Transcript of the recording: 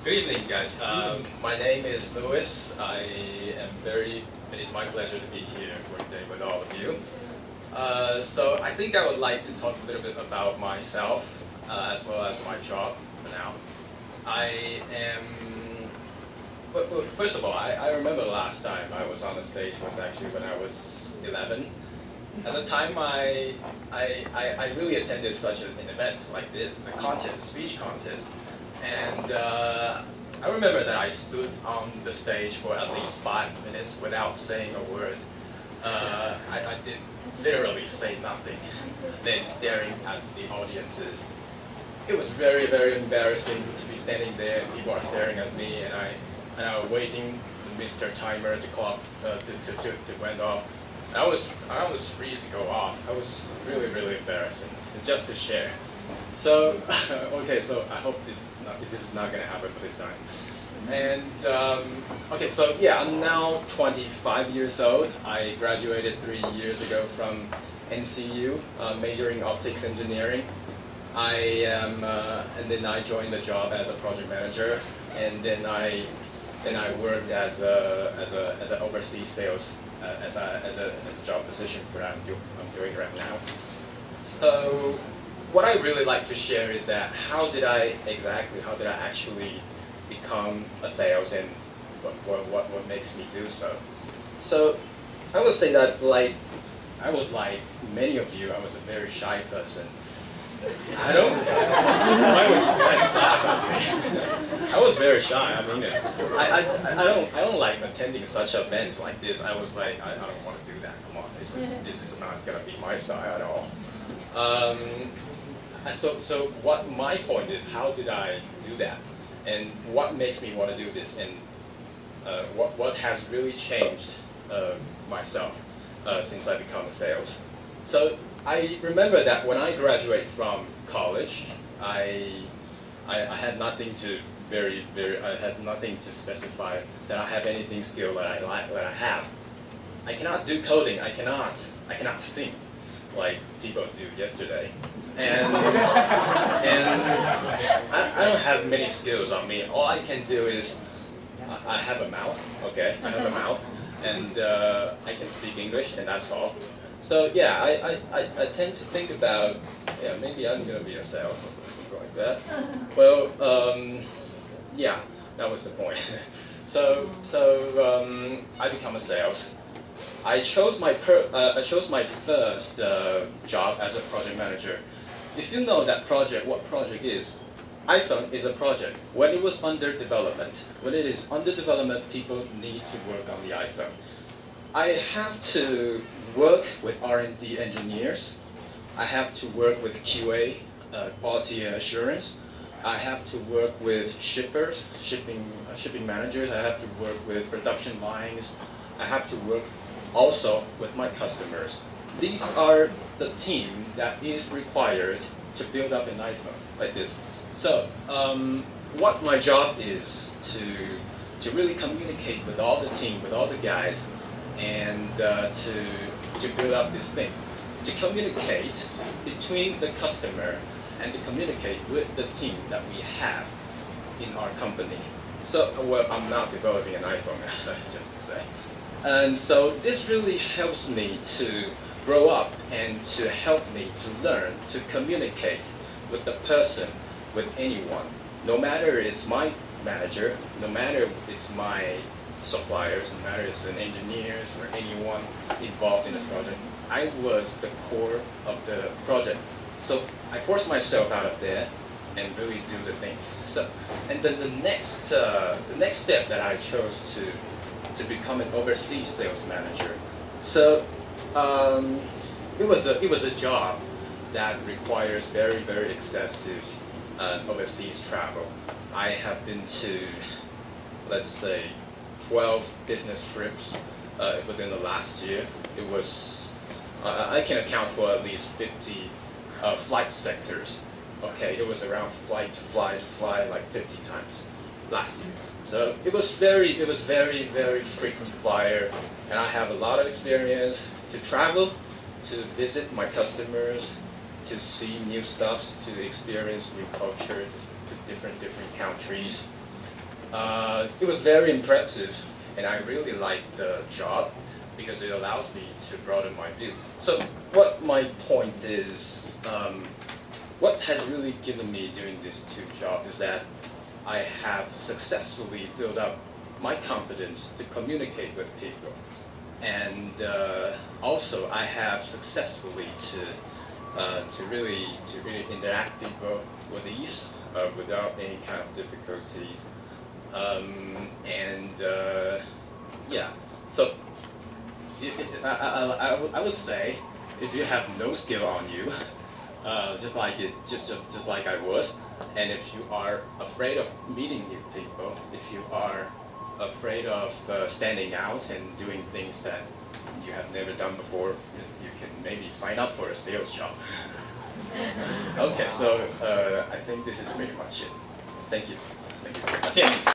Good evening, guys. My name is Louis. It is my pleasure to be here for today with all of you. So I think I would like to talk a little bit about myself as well as my job for now. I am, well, first of all, I remember the last time I was on the stage was actually when I was 11. At the time, I really attended such an event like this, a contest, a speech contest. And I remember that I stood on the stage for at least 5 minutes without saying a word. I did literally say nothing, then staring at the audiences. It was very, very embarrassing to be standing there and people are staring at me and I was waiting Mr. Timer to clock to went off. I was free to go off. I was really, really embarrassing. It's just to share. So okay, so I hope this is not going to happen for this time. And okay, so yeah, I'm now 25 years old. I graduated 3 years ago from NCU, majoring optics engineering. And then I joined the job as a project manager, and then I worked as an overseas sales as a job position for I'm doing right now. So what I really like to share is that how did I actually become a sales and what makes me do so. So I would say that I was like many of you, I was a very shy person. I don't. Why would you guys laugh at me? I was very shy. I mean, I don't like attending such events like this. I was like, I don't want to do that. Come on, this is not gonna be my style at all. So what my point is, how did I do that, and what makes me want to do this, and what has really changed myself since I become a sales. So I remember that when I graduated from college, I had nothing to I had nothing to specify that I have anything skill that I have. I cannot do coding. I cannot sing like people do yesterday, and I don't have many skills on me. All I can do is I have a mouth. Okay, I have a mouth, and I can speak English, and that's all. So yeah, I tend to think about, yeah, maybe I'm gonna be a sales or something like that. Well, yeah, that was the point. So I become a sales. I chose my first job as a project manager. If you know that project, what project is? iPhone is a project. When it was under development, when it is under development, people need to work on the iPhone. I have to work with R&D engineers. I have to work with QA, quality assurance. I have to work with shippers, shipping managers. I have to work with production lines. I have to work also with my customers. These are the team that is required to build up an iPhone like this. So what my job is to really communicate with all the team, with all the guys, and to build up this thing, to communicate between the customer and to communicate with the team that we have in our company. So, well, I'm not developing an iPhone, just to say. And so this really helps me to grow up and to help me to learn to communicate with the person, with anyone, no matter it's my manager, no matter it's my suppliers, no matter it's an engineers or anyone involved in this project. I was the core of the project. So I forced myself out of there and really do the thing. So, and then the next step that I chose to become an overseas sales manager. So it was a job that requires very, very excessive overseas travel. I have been to, let's say, 12 business trips within the last year. It was, I can account for at least 50 flight sectors. Okay, it was around flight to fly like 50 times last year. So it was very, very frequent flyer, and I have a lot of experience to travel, to visit my customers, to see new stuff, to experience new culture, to different countries. It was very impressive, and I really liked the job because it allows me to broaden my view. So what my point is, what has really given me doing these two jobs is that I have successfully built up my confidence to communicate with people. And also I have successfully to really interact deeper with ease without any kind of difficulties. Yeah, so I would say if you have no skill on you, just like I was, and if you are afraid of meeting new people, if you are afraid of standing out and doing things that you have never done before, you can maybe sign up for a sales job. Okay, so I think this is pretty much it. Thank you. Thank you. Okay.